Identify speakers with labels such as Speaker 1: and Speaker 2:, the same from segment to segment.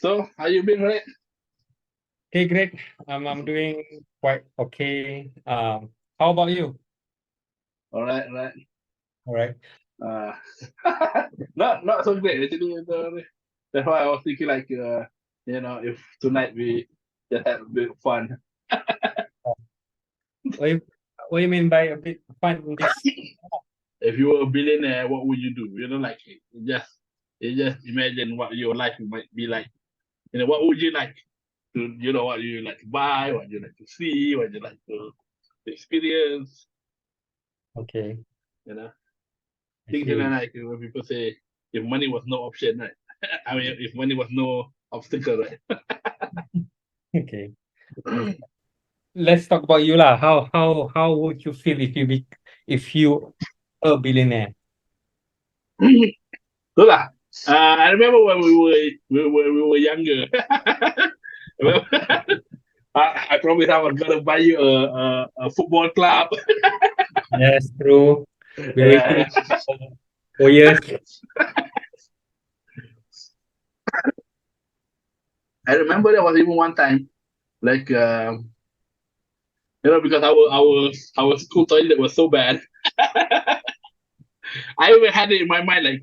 Speaker 1: So, how you been, right?
Speaker 2: Hey, great. I'm doing quite okay. How about you?
Speaker 1: All right, right.
Speaker 2: All right.
Speaker 1: Uh, not so great actually. That's why I was thinking if tonight we just have a bit of fun.
Speaker 2: Uh, What you, what you mean by a bit fun in this?
Speaker 1: If you were a billionaire, what would you do? You just imagine what your life might be like. What would you like to, what you like to buy, what you like to see, what you like to experience.
Speaker 2: Okay,
Speaker 1: You know,
Speaker 2: I
Speaker 1: things
Speaker 2: see.
Speaker 1: like when people say if money was no option, right? I mean, if money was no obstacle, right?
Speaker 2: Okay. And let's talk about you lah. How would you feel if you a billionaire?
Speaker 1: So lah, I remember when we were younger. Remember? I promised I was gonna buy you a football club.
Speaker 2: Yes, true. Been
Speaker 1: Yeah,
Speaker 2: waiting for 4 years.
Speaker 1: I remember there was even one time, like because our school toilet was so bad. I even had it in my mind, like,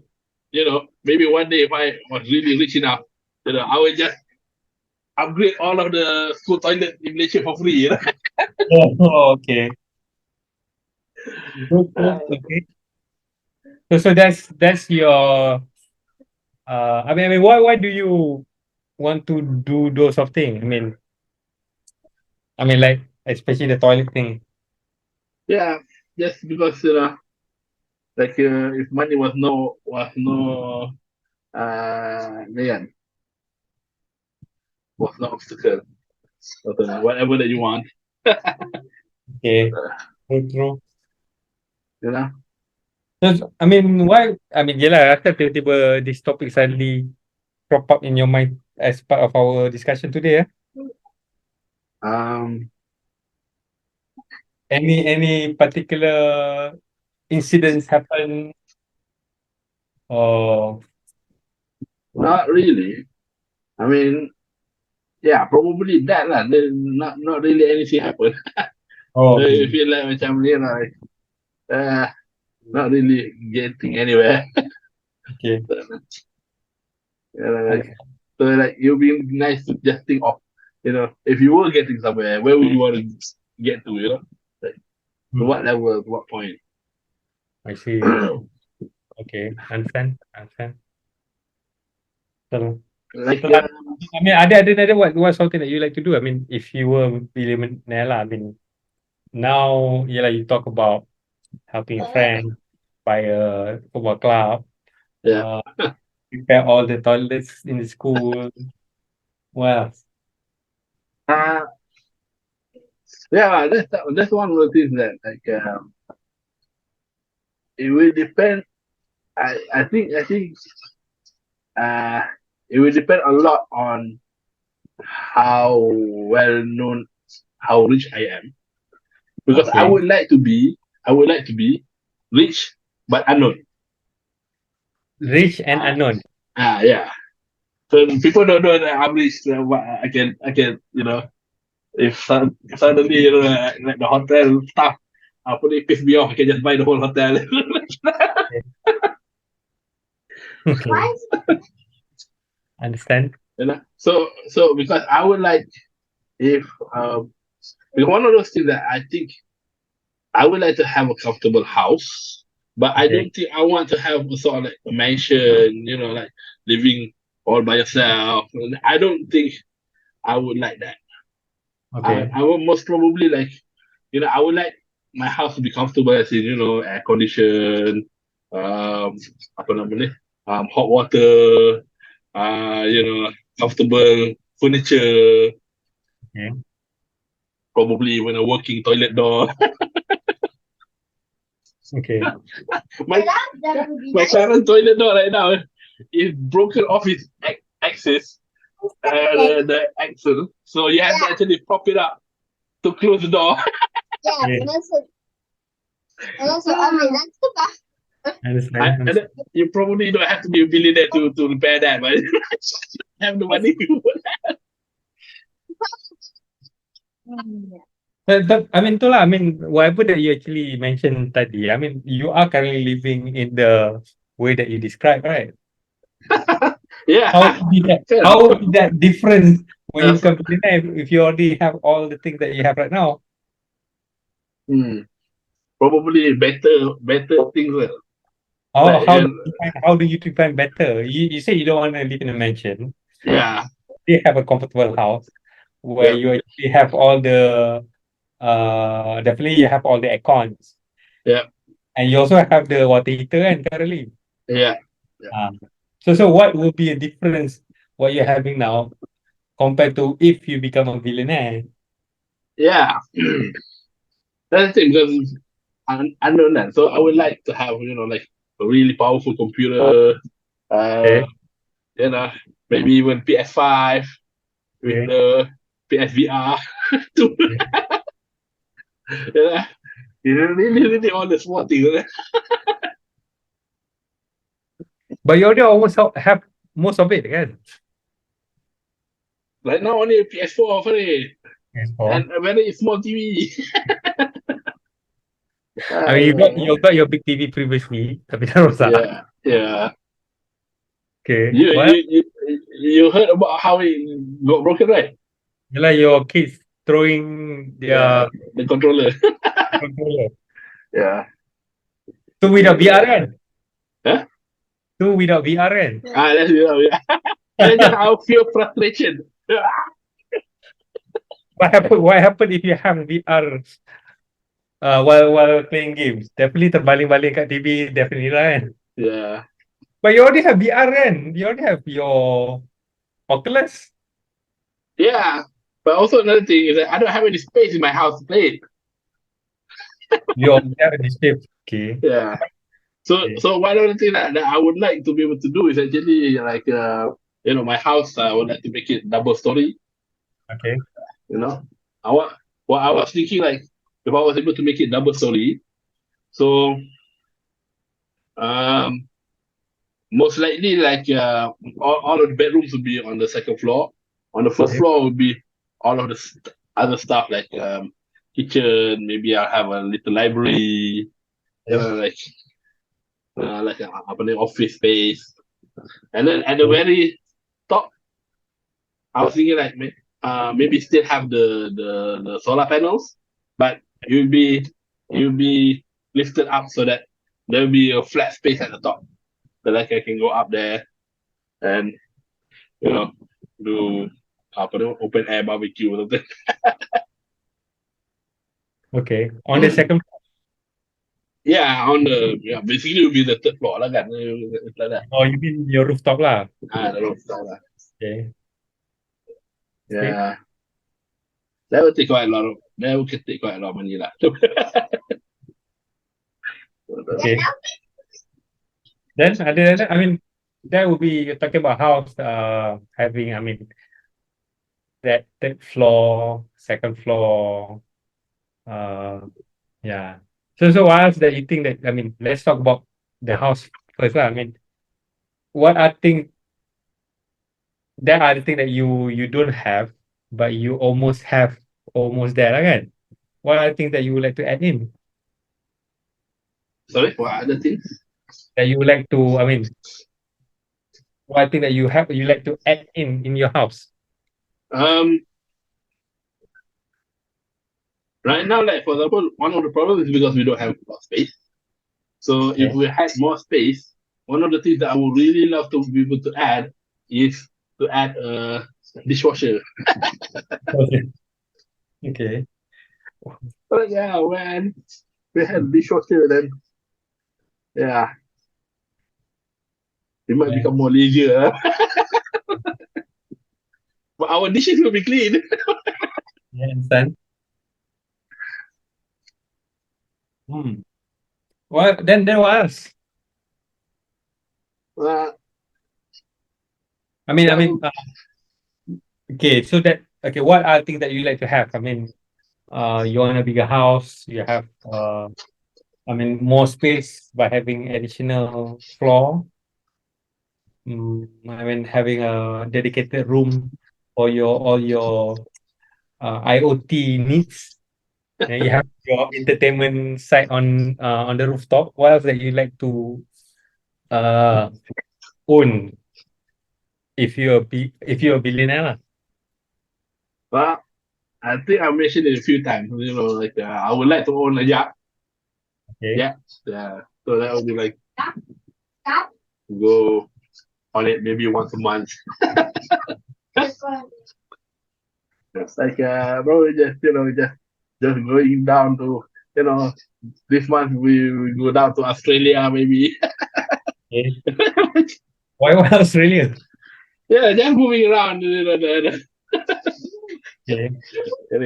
Speaker 1: maybe one day if I was really rich enough, I would just upgrade all of the school toilet in Malaysia for free.
Speaker 2: Oh, okay. Good, good. Okay. So that's your I mean, why do you want to do those of thing? I mean, like especially the toilet thing.
Speaker 1: Yeah, just because if money was no yeah, was no obstacle, whatever that you want,
Speaker 2: Okay,
Speaker 1: uh,
Speaker 2: true, true.
Speaker 1: you know.
Speaker 2: Terus, I mean, why? I mean, yelah, after tiba-tiba this topic suddenly crop up in your mind as part of our discussion today.
Speaker 1: Um,
Speaker 2: Any particular incidents happen or
Speaker 1: Not really. I mean, yeah, probably that lah. Not really anything happened.
Speaker 2: oh,
Speaker 1: I
Speaker 2: okay,
Speaker 1: feel like macam uh, not really getting anywhere.
Speaker 2: okay,
Speaker 1: You know, like,
Speaker 2: understand.
Speaker 1: so like it'll be nice to just think of, if you were getting somewhere, where would you want to get to? Like to
Speaker 2: Hmm,
Speaker 1: what level, to what point?
Speaker 2: I see. Okay, understand, understand. So,
Speaker 1: like
Speaker 2: so I mean, ada what something that you like to do? I mean, if you were billionaire lah, I mean, now you talk about helping a friend buy a football club,
Speaker 1: yeah,
Speaker 2: uh, repair all the toilets in the school. Well,
Speaker 1: uh, yeah, that's one of the things that it will depend. I think uh it will depend a lot on how well known, how rich I am, because I
Speaker 2: okay,
Speaker 1: would like to be I would like to be rich but unknown.
Speaker 2: rich and
Speaker 1: Ah,
Speaker 2: unknown.
Speaker 1: yeah. So people don't know that I'm rich. What I can, if suddenly like the hotel staff, put it piss me off, I can just buy the whole hotel.
Speaker 2: Okay, understand.
Speaker 1: So because I would like, if because one of those things that I think I would like to have a comfortable house, but I
Speaker 2: Okay,
Speaker 1: don't think I want to have a sort of like a mansion, like living all by yourself. I don't think I would like that. I,
Speaker 2: okay,
Speaker 1: I would most probably like, I would like my house to be comfortable, as in, air condition, apa nama ni, hot water, comfortable furniture,
Speaker 2: okay.
Speaker 1: probably even a working toilet door.
Speaker 2: Okay.
Speaker 1: my my current toilet door right now is broken off its axis, the axle, so you have to actually prop it up to close the door.
Speaker 2: Yeah,
Speaker 1: I,
Speaker 2: understand,
Speaker 1: and
Speaker 2: understand.
Speaker 1: you probably don't have to be a billionaire to repair that, but have the money.
Speaker 2: I mean, itulah. I mean, whatever that you actually mentioned tadi, I mean, you are currently living in the way that you described, right? How
Speaker 1: Yeah,
Speaker 2: would be that?
Speaker 1: kan?
Speaker 2: How would be that different when you
Speaker 1: That's,
Speaker 2: become billionaire if you already have all the things that you have right now?
Speaker 1: hmm, probably better things.
Speaker 2: How
Speaker 1: Like,
Speaker 2: how do you define, how do you define better? You say you don't want to live in a mansion.
Speaker 1: yeah,
Speaker 2: You have a comfortable house where
Speaker 1: yeah,
Speaker 2: you actually have all the definitely you have all the aircons
Speaker 1: yeah,
Speaker 2: and you also have the water heater and currently.
Speaker 1: yeah, yeah.
Speaker 2: Um, so what will be a difference what you're having now compared to if you become a billionaire?
Speaker 1: Yeah. That's the thing because I know that. So I would like to have, like a really powerful computer, uh,
Speaker 2: Okay,
Speaker 1: you know, maybe even PS5 with
Speaker 2: okay,
Speaker 1: the PSVR to,
Speaker 2: okay.
Speaker 1: you know, really all the small things.
Speaker 2: But you already almost have most of it, kan?
Speaker 1: Like now only PS4 for it
Speaker 2: Yes, for.
Speaker 1: and a very small TV.
Speaker 2: I mean,
Speaker 1: Uh,
Speaker 2: you got your big TV previously, tapi dah rosak.
Speaker 1: yeah, yeah.
Speaker 2: Okay,
Speaker 1: You
Speaker 2: well,
Speaker 1: you you you heard about how it got broken, right?
Speaker 2: yalah, your kids throwing
Speaker 1: Yeah,
Speaker 2: their
Speaker 1: the controller.
Speaker 2: controller.
Speaker 1: Yeah.
Speaker 2: Tu without VR kan?
Speaker 1: Huh?
Speaker 2: Tu without VR kan?
Speaker 1: That's yeah. And then just our feel frustration.
Speaker 2: What happen if you have VR while playing games? Definitely terbaling-baling kat TV, definitely lah kan?
Speaker 1: Yeah.
Speaker 2: But you already have VR kan? You already have your Oculus.
Speaker 1: Yeah. But also another thing is that I don't have any space in my house to play it.
Speaker 2: You already have a display. Okay.
Speaker 1: Yeah. So
Speaker 2: Okay.
Speaker 1: so one of the things that I would like to be able to do is actually like my house I would like to make it double story,
Speaker 2: Okay.
Speaker 1: you know. I want Well I was thinking like if I was able to make it double story, so um most likely like all of the bedrooms would be on the second floor. On the first
Speaker 2: Okay.
Speaker 1: floor would be all of the other stuff like kitchen, maybe I'll have a little library,
Speaker 2: Okay.
Speaker 1: like like apa ni, office space. And then at the
Speaker 2: Okay.
Speaker 1: very top, I was thinking like maybe still have the solar panels, but you'll be lifted up so that there'll be a flat space at the top. So like I can go up there and you know do apa tu, open air barbecue or something.
Speaker 2: Okay. On the second.
Speaker 1: Yeah, on the basically it'll be the third floor lah kan. It's like that.
Speaker 2: Oh, you mean your rooftop lah?
Speaker 1: The rooftop lah.
Speaker 2: Okay. Okay.
Speaker 1: Yeah, that will take quite a lot of money lah.
Speaker 2: Okay. Then other than that, I mean, that would be you're talking about house having, I mean, that third floor, second floor, uh yeah. So what else that you think that, I mean, let's talk about the house first lah. I mean, what are things that are the thing that you don't have but you almost have almost there lah kan? What are the things that you would like to add in?
Speaker 1: Sorry, what other things?
Speaker 2: That you would like to, I mean, what thing that you have you like to add in your house?
Speaker 1: Um, right now, like for example, one of the problems is because we don't have a lot of space. So if
Speaker 2: Okay.
Speaker 1: we had more space, one of the things that I would really love to be able to add is to add a dishwasher.
Speaker 2: Okay. Okay.
Speaker 1: But yeah, when we had dishwasher, then yeah, we might
Speaker 2: Yeah.
Speaker 1: become more lazier. But our dishes will be clean.
Speaker 2: Yeah, understand. Hmm. Well, then what else?
Speaker 1: Uh,
Speaker 2: I
Speaker 1: that
Speaker 2: mean,
Speaker 1: would,
Speaker 2: okay. So that okay. What are things that you like to have? I mean, you want a bigger house. You have I mean, more space by having additional floor. I mean, having a dedicated room for your all your IoT needs. And you have your entertainment site on the rooftop. What else that you like to uh own if you're a billionaire lah?
Speaker 1: Well, I think I mentioned it a few times. Like I would like to own a yacht.
Speaker 2: Okay.
Speaker 1: Yeah, yeah. So that would be like go on it maybe once a month. It's like bro, just going down to you know this month we go down to Australia maybe.
Speaker 2: Okay. Why Australia?
Speaker 1: Yeah, just moving around.
Speaker 2: Okay.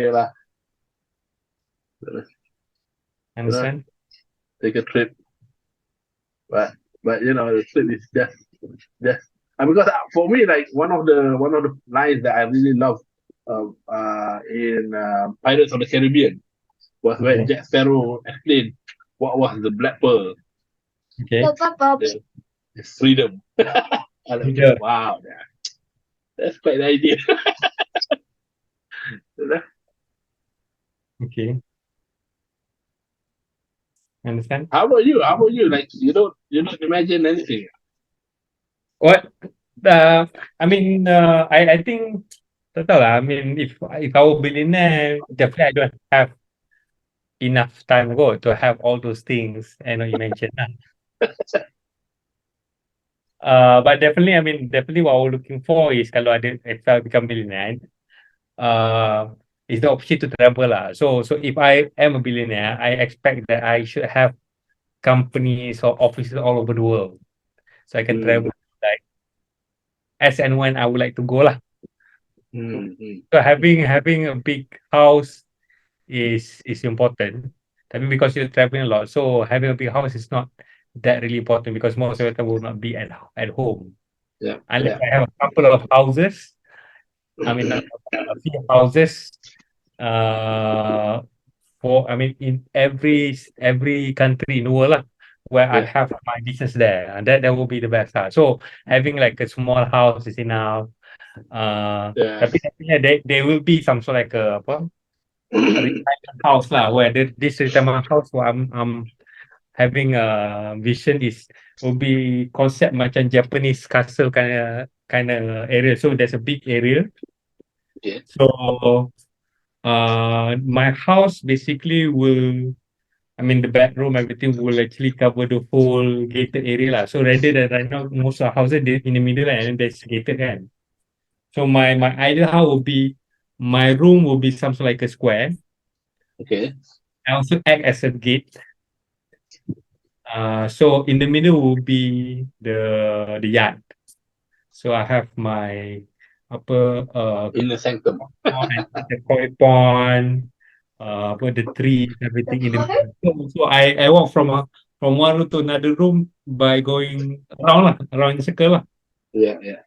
Speaker 1: Lah. You know,
Speaker 2: Understand?
Speaker 1: take a trip, but the trip is just because for me like one of the lines that I really love in Pirates of the Caribbean was when
Speaker 2: Okay.
Speaker 1: Jack Sparrow explained what was the black pearl.
Speaker 2: Okay.
Speaker 1: Yeah, it's freedom. I was like,
Speaker 2: Leader.
Speaker 1: wow, that's quite the idea.
Speaker 2: Okay. Understand?
Speaker 1: How about you? How about you? Like you don't imagine anything.
Speaker 2: What? Uh, I mean, I think tak tahu lah. I mean, if I were billionaire, definitely I don't have enough time ago to have all those things and what you mentioned lah. But definitely, I mean, definitely what we're looking for is kalau ada if I become billionaire, is the opportunity to travel lah. So if I am a billionaire, I expect that I should have companies or offices all over the world, so I can
Speaker 1: Mm,
Speaker 2: travel like as and when I would like to go lah.
Speaker 1: mm, mm.
Speaker 2: So having a big house is important. Tapi because you're traveling a lot, so having a big house is not that really important because most of the time will not be at home.
Speaker 1: Yeah,
Speaker 2: Unless
Speaker 1: yeah,
Speaker 2: I have a couple of houses, I mean not a few houses, uh, for I mean in every country in the world lah, where I
Speaker 1: yeah,
Speaker 2: have my business there, and that will be the best lah. So having like a small house is enough.
Speaker 1: yeah.
Speaker 2: Tapi definitely there will be some sort like a retirement house lah, where this retirement house where I'm having a vision is will be concept macam Japanese castle kind of area. So there's a big area.
Speaker 1: Okay.
Speaker 2: So my house basically will, I mean, the bedroom, everything will actually cover the whole gated area lah. So rather than right now, most of the houses they in the middle and then there's gated kan. So my ideal house will be my room will be something like a square.
Speaker 1: Okay.
Speaker 2: I also act as a gate. So in the middle will be the yard. So I have my apa
Speaker 1: In the sanctum.
Speaker 2: and the koi pond, apa the tree, everything in the middle. So I walk from one room to another room by going around lah, around the circle lah.
Speaker 1: Yeah, yeah.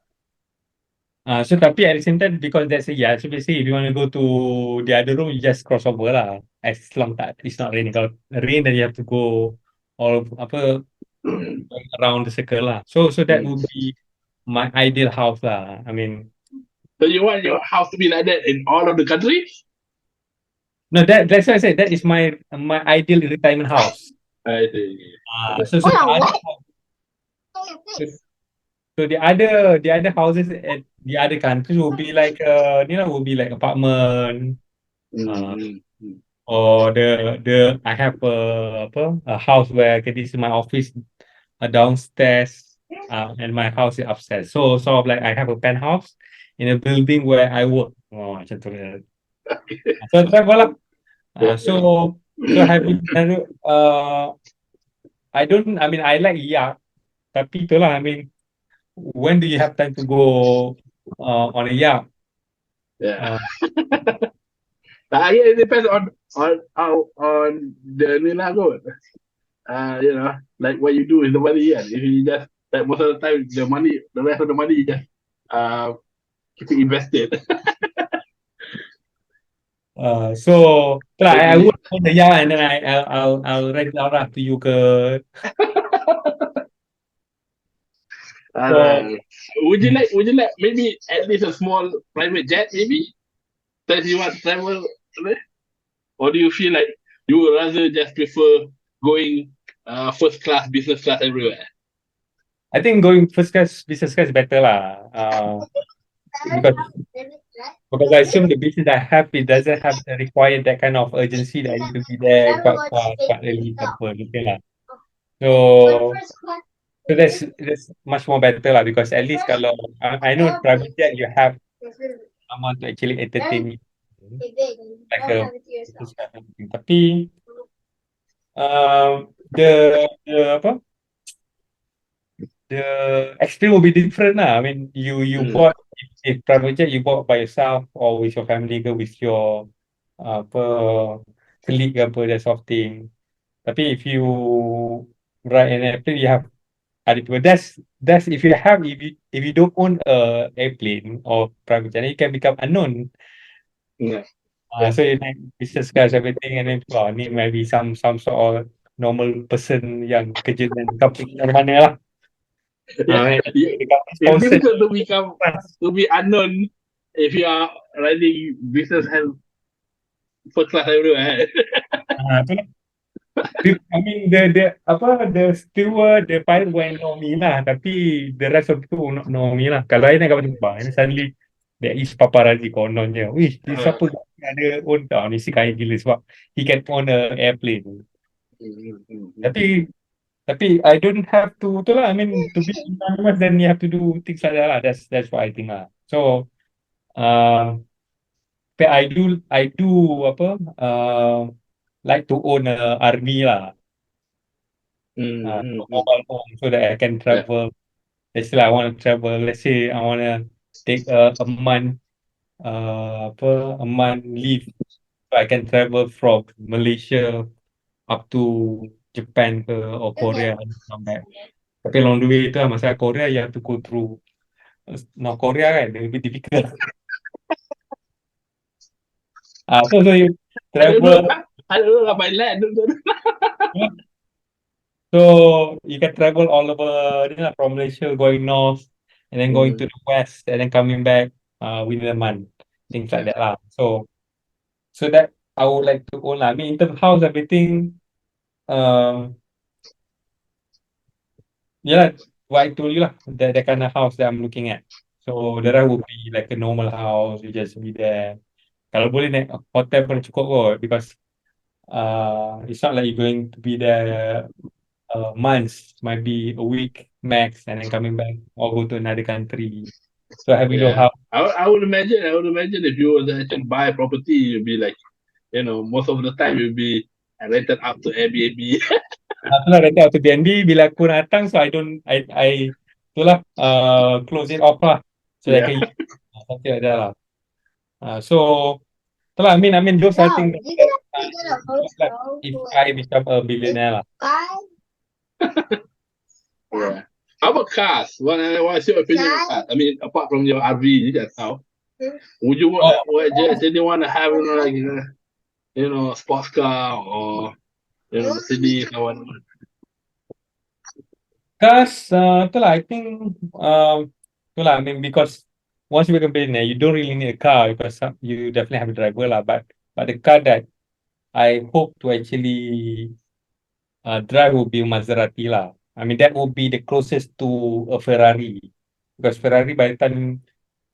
Speaker 2: So tapi at the same time because that's a yard, so basically if you want to go to the other room, you just cross over lah. As long that it's not raining. Kalau rain, then you have to go all apa around the circle lah. So that would be my ideal house lah. I mean,
Speaker 1: So you want your house to be like that in all of the countries?
Speaker 2: no, that's why I said that is my ideal retirement house.
Speaker 1: I see.
Speaker 2: So the other so the other houses at the other countries will be like will be like apartment, uh
Speaker 1: Mm, mm,
Speaker 2: or the I have a house where okay, this is my office, downstairs, and my house is upstairs. So sort of like I have a penthouse in a building where I work. Oh, macam tu. So travel lah.
Speaker 1: yeah,
Speaker 2: So
Speaker 1: yeah.
Speaker 2: having I don't I mean I like yacht, tapi itulah I mean when do you have time to go on a yacht?
Speaker 1: Yeah.
Speaker 2: Uh,
Speaker 1: Yeah, it depends on the nila kot. Like what you do with the money. Yeah. If you just like most of the time the rest of the money you just uh keep it invested.
Speaker 2: so I
Speaker 1: Hopefully,
Speaker 2: would own the yacht and then I'll rent it out lah to you ke. So
Speaker 1: Alright. Would you
Speaker 2: mm,
Speaker 1: like? Would you like maybe at least a small private jet, maybe that you want to travel with? Or do you feel like you would rather just prefer going first class, business class everywhere?
Speaker 2: I think going first class, business class is better lah. Because I assume the business I have, it doesn't have require that kind of urgency that I need to be there quite early ke apa gitu lah. So that's much more better lah, because at least kalau I know private jet you have someone to actually entertain you, like a business class and everything. Tapi the apa, the experience will be different lah. I mean, you
Speaker 1: Mm,
Speaker 2: bought, if private jet you bought by yourself or with your family ke with your apa colleague ke apa, that sort of thing. Tapi if you ride an airplane, you have other people. That's if you don't own a airplane or private jet, you can become unknown.
Speaker 1: yeah,
Speaker 2: So you naik business class everything, and then wow, ni maybe some sort of normal person yang kerja dengan company dari mana lah.
Speaker 1: yeah,
Speaker 2: And
Speaker 1: yeah.
Speaker 2: the company
Speaker 1: It's
Speaker 2: sponsored.
Speaker 1: difficult to become to be unknown if you are riding business and first class everywhere.
Speaker 2: Tu lah. I mean the apa, the steward, the pilot will know me lah, tapi the rest of people will not know me lah. Kalau I naik kapal terbang, and suddenly there is paparazzi kononnya. Wih, ni
Speaker 1: Uh,
Speaker 2: siapa ada own tau, ni si kaya gila sebab he can own a airplane.
Speaker 1: mm, mm, mm,
Speaker 2: Tapi I don't have to tu lah. I mean to be anonymous, then you have to do things like that lah. That's what I think lah. So but I do apa, like to own a RV lah.
Speaker 1: mm, mm, mm.
Speaker 2: Mobile home, so that I can
Speaker 1: Yeah,
Speaker 2: travel. Let's say I want to travel. Let's say I want to take a month, apa, a month leave, so I can travel from Malaysia up to Japan ke or Korea and come back. Tapi along the way tu lah, masa Korea you have to go through North Korea kan, a bit difficult. So you
Speaker 1: I don't know.
Speaker 2: travel,
Speaker 1: I don't know about that. I don't know.
Speaker 2: so you can travel all over, you know, from Malaysia going north and then going to
Speaker 1: Mm,
Speaker 2: the west and then coming back within a month, things like
Speaker 1: yeah.
Speaker 2: that lah. So that I would like to own lah. I mean, in terms of house, everything, um, yeah, what I told you lah, that kind of house that I'm looking at. So the rest would be like a normal house, you just be there. Kalau boleh naik hotel pun cukup kot, because it's not like you're going to be there months, might be a week max, and then coming back or go to another country. So having your
Speaker 1: Yeah.
Speaker 2: house,
Speaker 1: I would imagine. I would imagine if you were to actually buy a property, you'd be like, most of the time you'll be rented out to Airbnb.
Speaker 2: tu lah nanti auto BNB bila aku datang, so I tu lah, close it off lah, so that I
Speaker 1: Yeah.
Speaker 2: can use something like that lah. So tu lah, I mean those are things that I look like if I become a billionaire lah.
Speaker 1: Yeah. How about cars? What's your opinion on cars? I mean, apart from your RV just now,
Speaker 2: Oh,
Speaker 1: would you actually want to have, sports car or, Mercedes or whatever?
Speaker 2: cars, tu lah, I think, tu lah, I mean because once you become a billionaire, you don't really need a car, because you definitely have a driver lah, but the car that I hope to actually drive will be Maserati lah. I mean, that will be the closest to a Ferrari, because Ferrari by the time,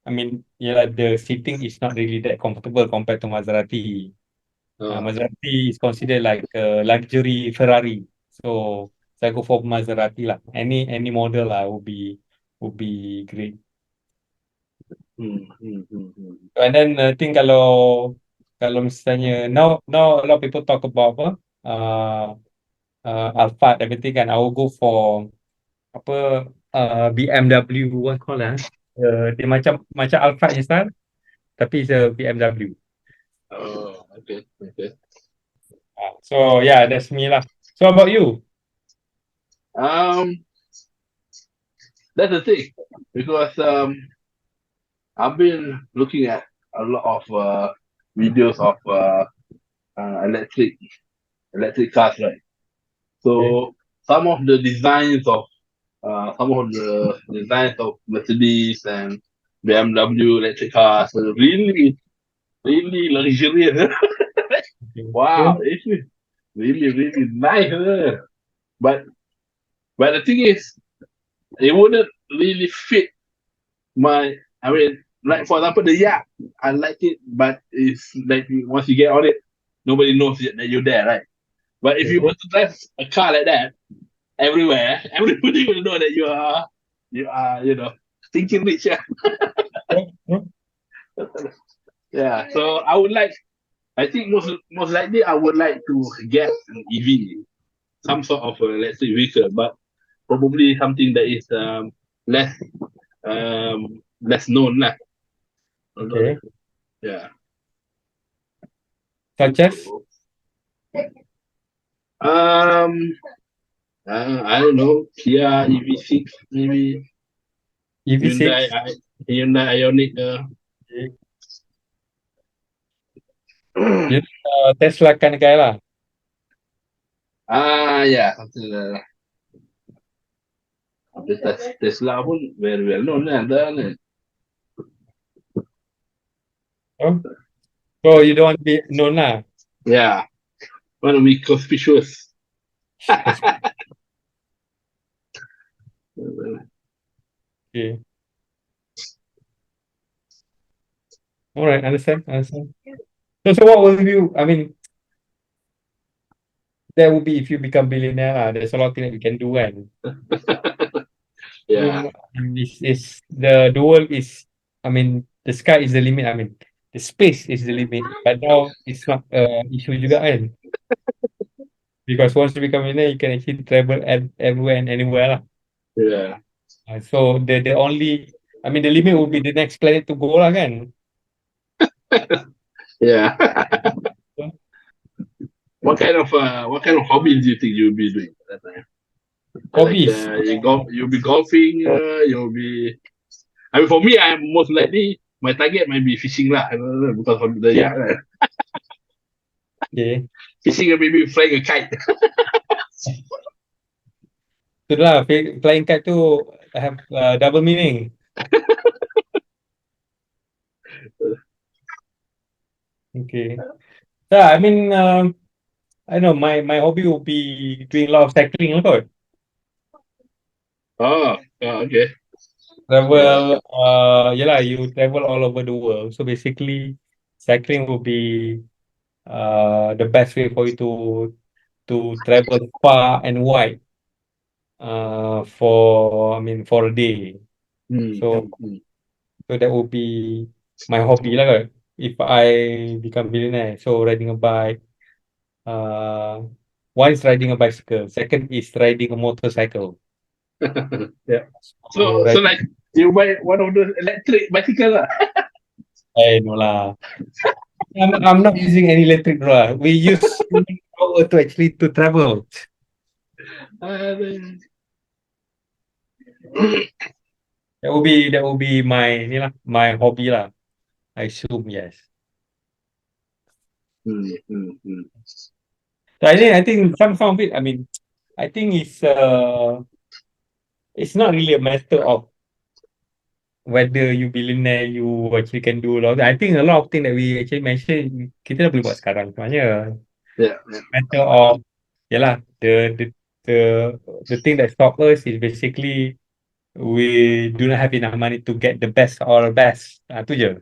Speaker 2: I mean, yeah, the seating is not really that comfortable compared to Maserati.
Speaker 1: Uh,
Speaker 2: Maserati is considered like a luxury Ferrari, so I go for Maserati lah. Any model lah would be great. And then I think kalau misalnya now a lot of people talk about apa, uh, Alphard everything kan, I will go for apa, BMW, what call dia macam Alphard punya style, tapi it's a BMW.
Speaker 1: oh, okay, okay.
Speaker 2: So yeah, that's me lah. So how about you?
Speaker 1: Um, that's the thing because I've been looking at a lot of videos of electric cars, right?
Speaker 2: Okay.
Speaker 1: So some of the designs of some of the designs of Mercedes and BMW electric cars are really, really luxurious.
Speaker 2: Okay.
Speaker 1: Wow,
Speaker 2: True.
Speaker 1: it's really, really nice. But but the thing is, it wouldn't really fit my. I mean, like for example, the yacht. I like it, but it's like once you get on it, nobody knows that you're there, right? But if you were
Speaker 2: Okay.
Speaker 1: to drive a car like that everywhere, everybody will know that you know, thinking rich. Yeah,
Speaker 2: True. True.
Speaker 1: yeah. So I would like. I think most likely I would like to get an EV, some sort of electric vehicle, but probably something that is less less known lah.
Speaker 2: Okay.
Speaker 1: Yeah.
Speaker 2: Such as
Speaker 1: Um. I don't know. Kia EV6 maybe. Hyundai
Speaker 2: EV6.
Speaker 1: Hyundai Ioniq.
Speaker 2: Okay. You Tesla kind of guy lah.
Speaker 1: Yeah, something like that. Tapi Tesla pun very well known lah. Ada.
Speaker 2: Oh, so you don't want to be known lah.
Speaker 1: Yeah. Want to be conspicuous.
Speaker 2: Okay. All right. Understand. Understand. So what will you? I mean, that would be if you become billionaire lah. There's a lot of things that you can do, kan.
Speaker 1: Yeah.
Speaker 2: You, is the world is. I mean, the sky is the limit. I mean, the space is the limit. But now it's not issue juga kan. Because once you become billionaire, you can actually travel everywhere and anywhere lah.
Speaker 1: Yeah.
Speaker 2: So the only, I mean, the limit will be the next planet to go lah kan.
Speaker 1: Yeah.
Speaker 2: So,
Speaker 1: what kind of hobbies do you think you'll be doing at that time? Like
Speaker 2: hobbies.
Speaker 1: you'll be golfing. You'll be. I mean, for me, I'm most likely my target might be fishing lah. Because of the yeah,
Speaker 2: Okay.
Speaker 1: fishing and maybe flying a kite.
Speaker 2: Itulah flying kite tu have double meaning. Okay. Yeah, I mean, I know my hobby will be doing a lot of cycling lah kot.
Speaker 1: Okay. Yeah.
Speaker 2: Travel, yeah lah, you travel all over the world. So basically, cycling will be the best way for you to travel far and wide. For I mean for a day.
Speaker 1: Mm,
Speaker 2: So
Speaker 1: mm, mm.
Speaker 2: so that would be my hobby lah kot. If I become billionaire. So riding a bike. Uh, one is riding a bicycle. Second is riding a motorcycle.
Speaker 1: Yeah.
Speaker 2: So
Speaker 1: So like you buy one of those electric bicycle lah.
Speaker 2: no lah. I'm not using any electric lah. We use human power to actually to travel.
Speaker 1: Uh,
Speaker 2: That will be my ni lah, my hobby lah. I assume yes.
Speaker 1: mm, mm, mm.
Speaker 2: So I think some of it. I mean, I think it's not really a matter of whether you billionaire you actually can do a lot. I think a lot of things that we actually mention kita dah boleh buat sekarang sebenarnya.
Speaker 1: Yeah, yeah.
Speaker 2: Matter of yalah the the thing that stop us is basically we do not have enough money to get the best or best. Tu je.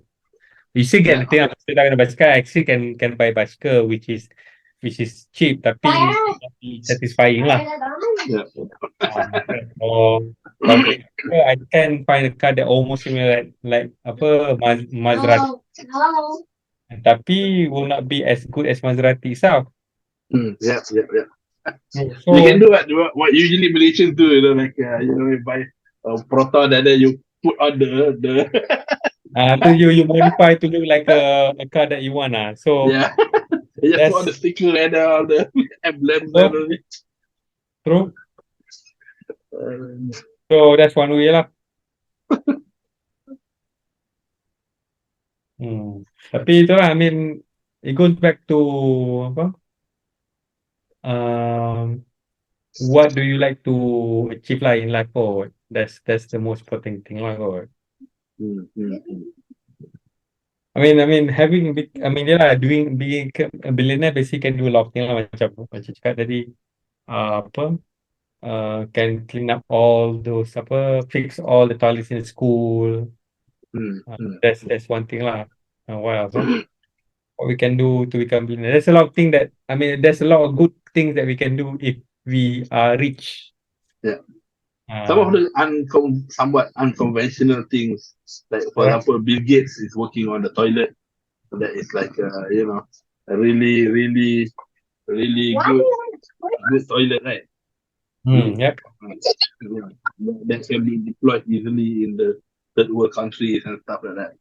Speaker 2: You still get
Speaker 1: Yeah.
Speaker 2: the thing I'm still talking about bicycle. I still can buy bicycle which is cheap tapi satisfying lah.
Speaker 1: Yeah.
Speaker 2: Or kalau beli car, I can find a car that almost similar like apa Maserati, tapi will not be as good as Maserati itself.
Speaker 1: Mm, yeah, yeah, yeah. You can
Speaker 2: So
Speaker 1: do what usually Malaysians do, like you buy a proton and then you put on the
Speaker 2: so you modify to look like a car that you want so
Speaker 1: yeah, you just put on the
Speaker 2: that's
Speaker 1: sticker and all the emblems and
Speaker 2: so
Speaker 1: all.
Speaker 2: true.
Speaker 1: Uh,
Speaker 2: So that's one way lah. Tapi itulah I mean it goes back to apa what do you like to achieve lah in life? Oh, that's the most important thing lah. Oh.
Speaker 1: Mm.
Speaker 2: I mean having big, I mean yeah, being a billionaire basically can do a lot of things lah, macam cakap tadi, apa, can clean up all those apa, fix all the toilets in the school.
Speaker 1: Mm.
Speaker 2: That's one thing lah. What else? What we can do to become billionaire? There's a lot of things that, I mean, there's a lot of good things that we can do if we are rich.
Speaker 1: Yeah. Some of
Speaker 2: Uh,
Speaker 1: the somewhat unconventional things, like for
Speaker 2: correct.
Speaker 1: example, Bill Gates is working on the toilet. That is like a really good toilet, right? Really,
Speaker 2: Yep.
Speaker 1: yeah, that can be deployed easily in the third world countries and stuff like that.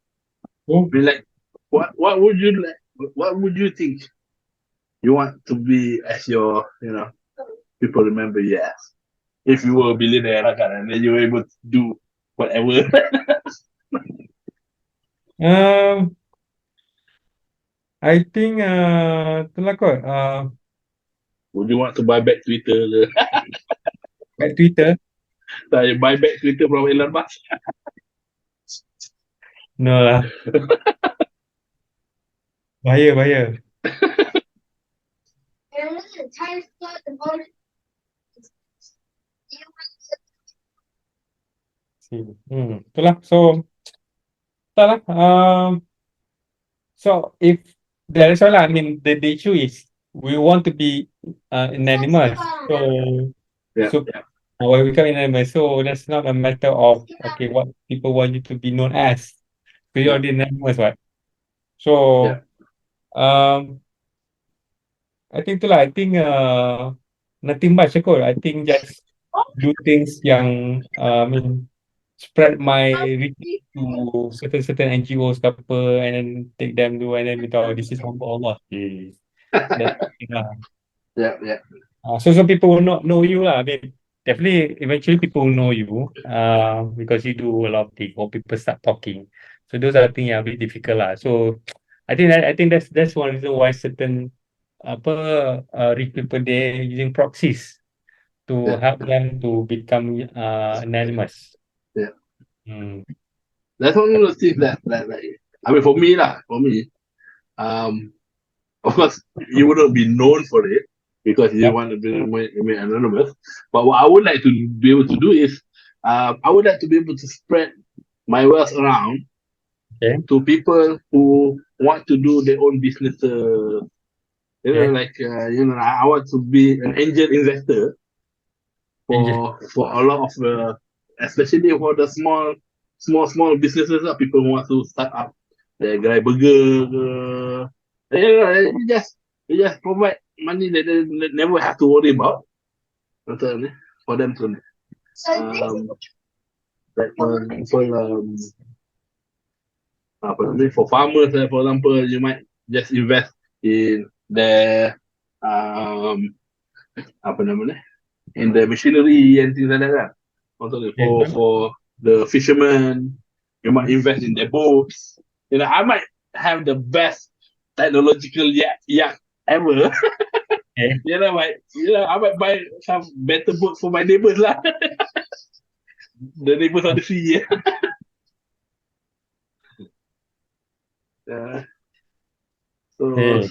Speaker 2: Oh,
Speaker 1: I mean, like, what would you like? What would you think you want to be as your, people remember you as? If you were a billionaire, like, and then you were able to do whatever.
Speaker 2: um, I think itulah kot.
Speaker 1: Would you want to buy back Twitter?
Speaker 2: At Twitter,
Speaker 1: Buy back Twitter from Elon Musk?
Speaker 2: no lah, bahaya. Itulah. So, entahlah. So if there is lah, I mean, the issue is we want to be anonymous.
Speaker 1: Yeah,
Speaker 2: So
Speaker 1: yeah,
Speaker 2: when we become anonymous, so that's not a matter of okay, what people want you to be known as. So you're
Speaker 1: yeah,
Speaker 2: already anonymous, right?
Speaker 1: yeah,
Speaker 2: So um, I think itulah. I think nothing much kot. I think just do things yang I mean spread my reach to certain NGOs ke apa, and then take them to, and then we talk, this is humble Allah. Okay. That thing lah.
Speaker 1: yeah.
Speaker 2: So some people will not know you lah. I mean, definitely eventually people will know you because you do a lot of things or people start talking. So those are things yang a bit difficult lah. So I think that's one reason why certain apa rich people they using proxies to
Speaker 1: Yeah,
Speaker 2: help them to become anonymous.
Speaker 1: yeah.
Speaker 2: Hmm.
Speaker 1: That's one of the things that like, I mean, for me, um, of course, you wouldn't be known for it because you
Speaker 2: Yep.
Speaker 1: want to be made anonymous. But what I would like to be able to do is, I would like to be able to spread my wealth around
Speaker 2: Okay.
Speaker 1: to people who want to do their own business.
Speaker 2: Okay.
Speaker 1: Like I want to be an angel investor
Speaker 2: Angel.
Speaker 1: for a lot of especially for the small businesses lah, people who want to start up their guy burger you just provide money that they never have to worry about for them to like for example for farmers for example you might just invest in their apa nama ni in the machinery and things like that lah. Contohnya
Speaker 2: Okay.
Speaker 1: for the fishermen, you might invest in their boats. I might have the best technological yacht ever.
Speaker 2: Okay.
Speaker 1: I might buy some better boats for my neighbors lah. The neighbors on the sea. Uh, so
Speaker 2: Okay.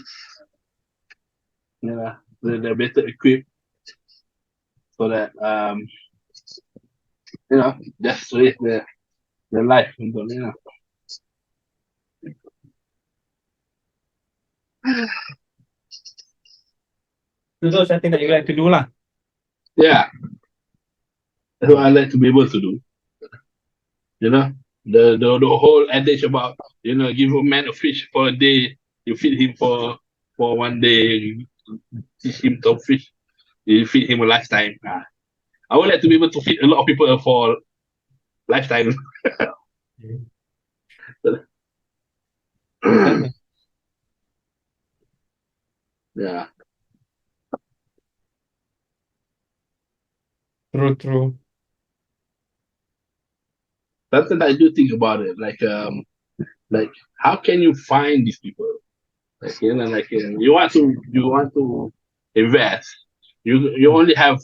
Speaker 1: they're better equipped so that just live their life.
Speaker 2: So those are things that you like to do lah.
Speaker 1: Yeah, that's what I like to be able to do. You know, the whole adage about give a man a fish for a day, you feed him for 1 day, you teach him to fish, you feed him a lifetime. I would like to be able to feed a lot of people for lifetime.
Speaker 2: Okay. Understand?
Speaker 1: Yeah,
Speaker 2: True.
Speaker 1: sometimes I do think about it, like how can you find these people? Like you want to invest, you only have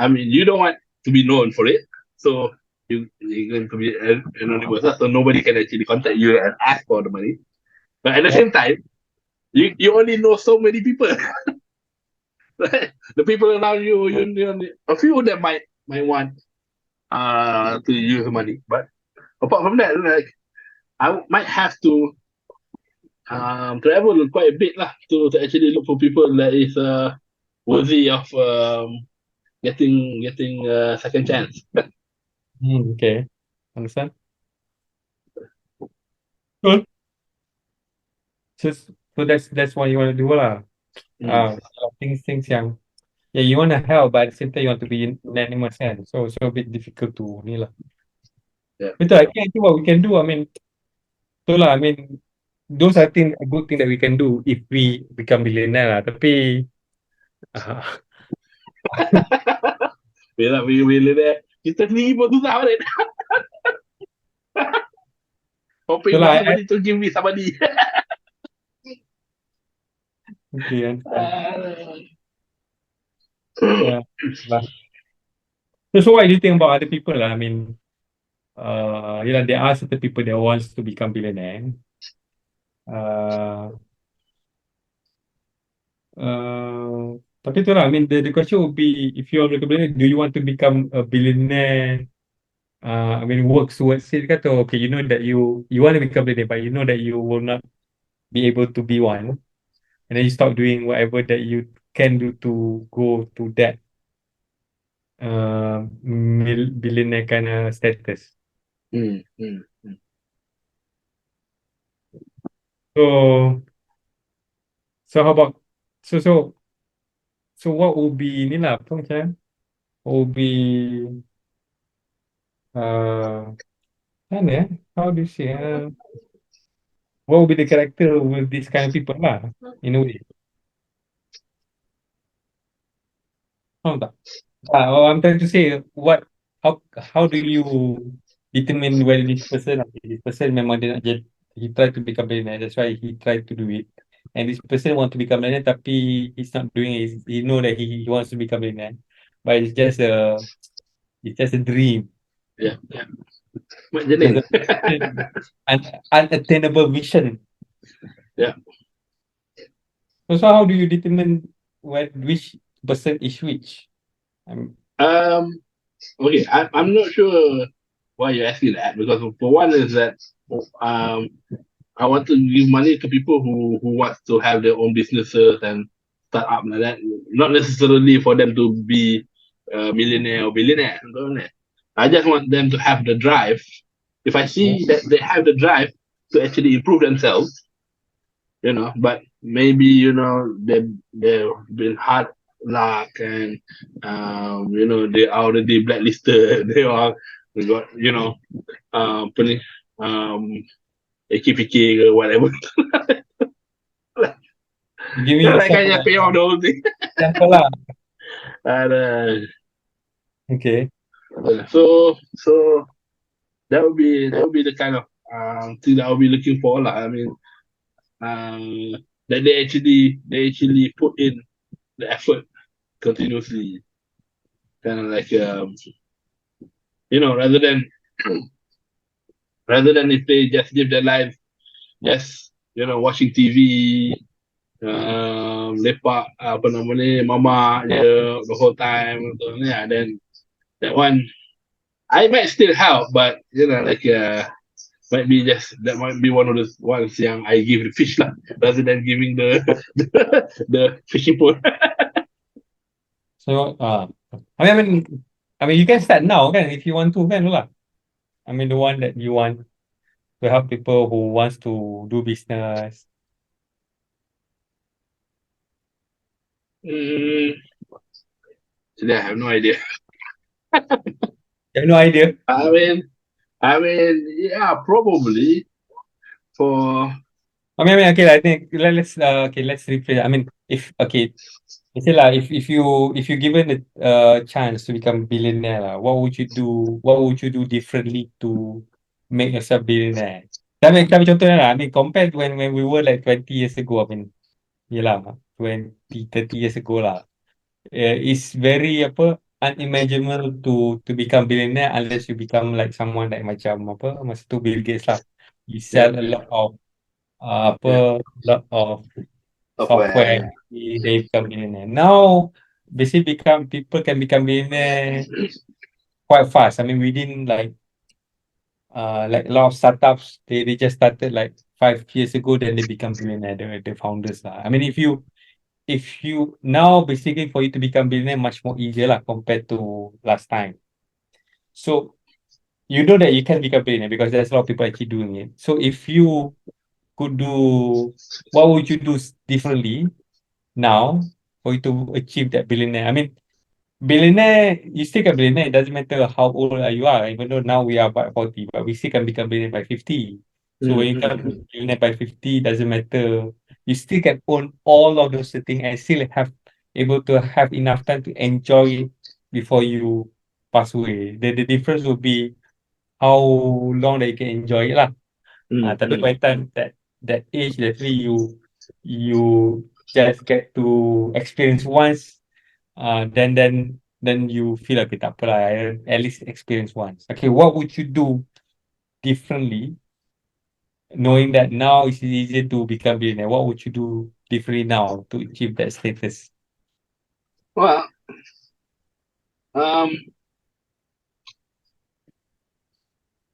Speaker 1: I mean, you don't want to be known for it, so you're going to be anonymous, so nobody can actually contact you and ask for the money. But at the
Speaker 2: Yeah.
Speaker 1: same time, you only know so many people. Right? The people around you, you only, a few of them might want to use the money, but apart from that, like might have to travel quite a bit lah to actually look for people that is worthy of getting second chance.
Speaker 2: Okay. Understand? Cool. So that's what you want to do lah.
Speaker 1: Mm,
Speaker 2: Things yang you want to help, but at the same time you want to be anonymous kan. So a bit difficult to ni lah.
Speaker 1: yeah,
Speaker 2: Betul. I think what we can do. I mean, betul lah. I mean, those are a good thing that we can do if we become billionaire lah. Tapi, uh,
Speaker 1: we live there. Kita sendiri pun susah balik. Hoping
Speaker 2: betul
Speaker 1: for
Speaker 2: lah.
Speaker 1: somebody to give me somebody.
Speaker 2: Okay, understand.
Speaker 1: uh,
Speaker 2: Yeah. Lah. So what do you think about other people lah? I mean, there are certain people that wants to become billionaire. Uh, tapi tu lah. I mean, the question would be, if you're a billionaire, do you want to become a billionaire? I mean, works towards it kan? Atau okay, you know that you want to become billionaire, but you know that you will not be able to be one, and then you stop doing whatever that you can do to go to that billionaire kind of status.
Speaker 1: mm, mm, mm.
Speaker 2: So, so how about so so so what would be ni lah apa macam what would be uh mana how do you say what would be the character with this kind of people lah in a way. Faham tak? What I'm trying to say, how do you determine whether this person memang dia nak jadi, he try to become billionaire, that's why he try to do it. And this person want to become billionaire tapi he's not doing it. He know that he wants to become billionaire, but it's just a dream.
Speaker 1: Yeah, yeah. Mak
Speaker 2: There's
Speaker 1: jening.
Speaker 2: a unattainable vision.
Speaker 1: Yeah.
Speaker 2: So how do you determine which person is which?
Speaker 1: Um. Okay, I'm not sure why you're asking that, because for one is that um I want to give money to people who want to have their own businesses and start up like that. Not necessarily for them to be a millionaire or billionaire. I just want them to have the drive. If I see that they have the drive to actually improve themselves, but maybe they've been hard luck, and they are already blacklisted. They got apa ni, AKPK or whatever.
Speaker 2: Giving
Speaker 1: Like
Speaker 2: yourself
Speaker 1: I just pay off the whole thing.
Speaker 2: example lah.
Speaker 1: And,
Speaker 2: Okay.
Speaker 1: so that would be the kind of thing that I'll be looking for lah. I mean, that they actually put in the effort continuously, kind of like rather than if they just live their life just watching TV, lepak apa nama ni, mama je the whole time, yeah, then that one I might still help, but like that might be one of the ones yang I give the fish lah, rather than giving the the fishing pole.
Speaker 2: So I mean you can start now kan if you want to kan lah. I mean the one that you want to help people who wants to do business.
Speaker 1: mm, I have no idea.
Speaker 2: You have no idea.
Speaker 1: I mean, yeah, probably for.
Speaker 2: I mean okay lah. I think let's rephrase. I mean if okay, let's say lah if you given a chance to become billionaire lah, what would you do? What would you do differently to make yourself billionaire? Kami contohnya lah. I mean compared when we were like 20 years ago. I mean yelah 20, 30 years ago lah. It's very apa unimaginable to become billionaire unless you become like someone like macam apa masa tu Bill Gates lah. You
Speaker 1: Yeah,
Speaker 2: sell a lot of apa
Speaker 1: yeah.
Speaker 2: lot of
Speaker 1: Software.
Speaker 2: software,
Speaker 1: Yeah.
Speaker 2: they become billionaire. Now basically become people can become billionaire quite fast. I mean within like a lot of startups they just started like 5 years ago, then they become billionaire, the founders lah. I mean if you now basically for you to become billionaire much more easier lah compared to last time. So you know that you can become billionaire because there's a lot of people actually doing it. So if you could do, what would you do differently now for you to achieve that billionaire? I mean, billionaire, you still can billionaire. It doesn't matter how old you are, even though now we are about 40, but we still can become billionaire by 50. So when you become
Speaker 1: Mm-hmm.
Speaker 2: billionaire by 50, doesn't matter. You still can own all of those things and still have able to have enough time to enjoy it before you pass away. The difference will be how long that you can enjoy it lah. Tapi
Speaker 1: Mm-hmm.
Speaker 2: by the time that age, definitely you just get to experience once. Then you feel like tak apa lah, at least experience once. Okay, what would you do differently, knowing that now it's easier to become billionaire? What would you do differently now to achieve that status?
Speaker 1: Well, um,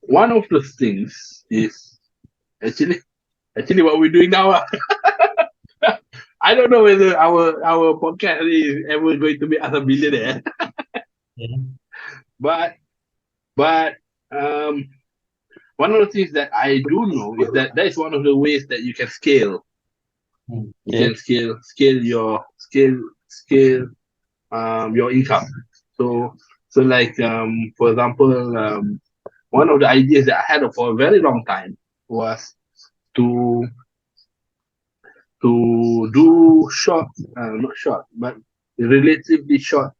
Speaker 1: one of the things is actually actually what we're doing now. I don't know whether our podcast is ever going to be as a billionaire,
Speaker 2: Yeah.
Speaker 1: but but um, one of the things that I do know is that that is one of the ways that you can scale. You
Speaker 2: Okay.
Speaker 1: can scale your income. So like for example one of the ideas that I had for a very long time was to do short, not short, but relatively short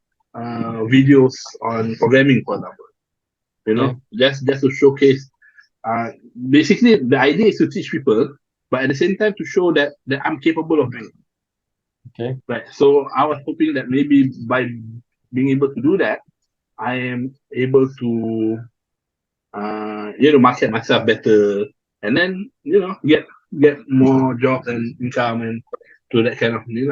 Speaker 1: videos on programming, for example. You know,
Speaker 2: Okay.
Speaker 1: just to showcase. Uh, Basically, the idea is to teach people, but at the same time to show that I'm capable of doing it.
Speaker 2: Okay.
Speaker 1: Right. So I was hoping that maybe by being able to do that, I am able to market myself better, and then get more jobs and income and do that kind of thing.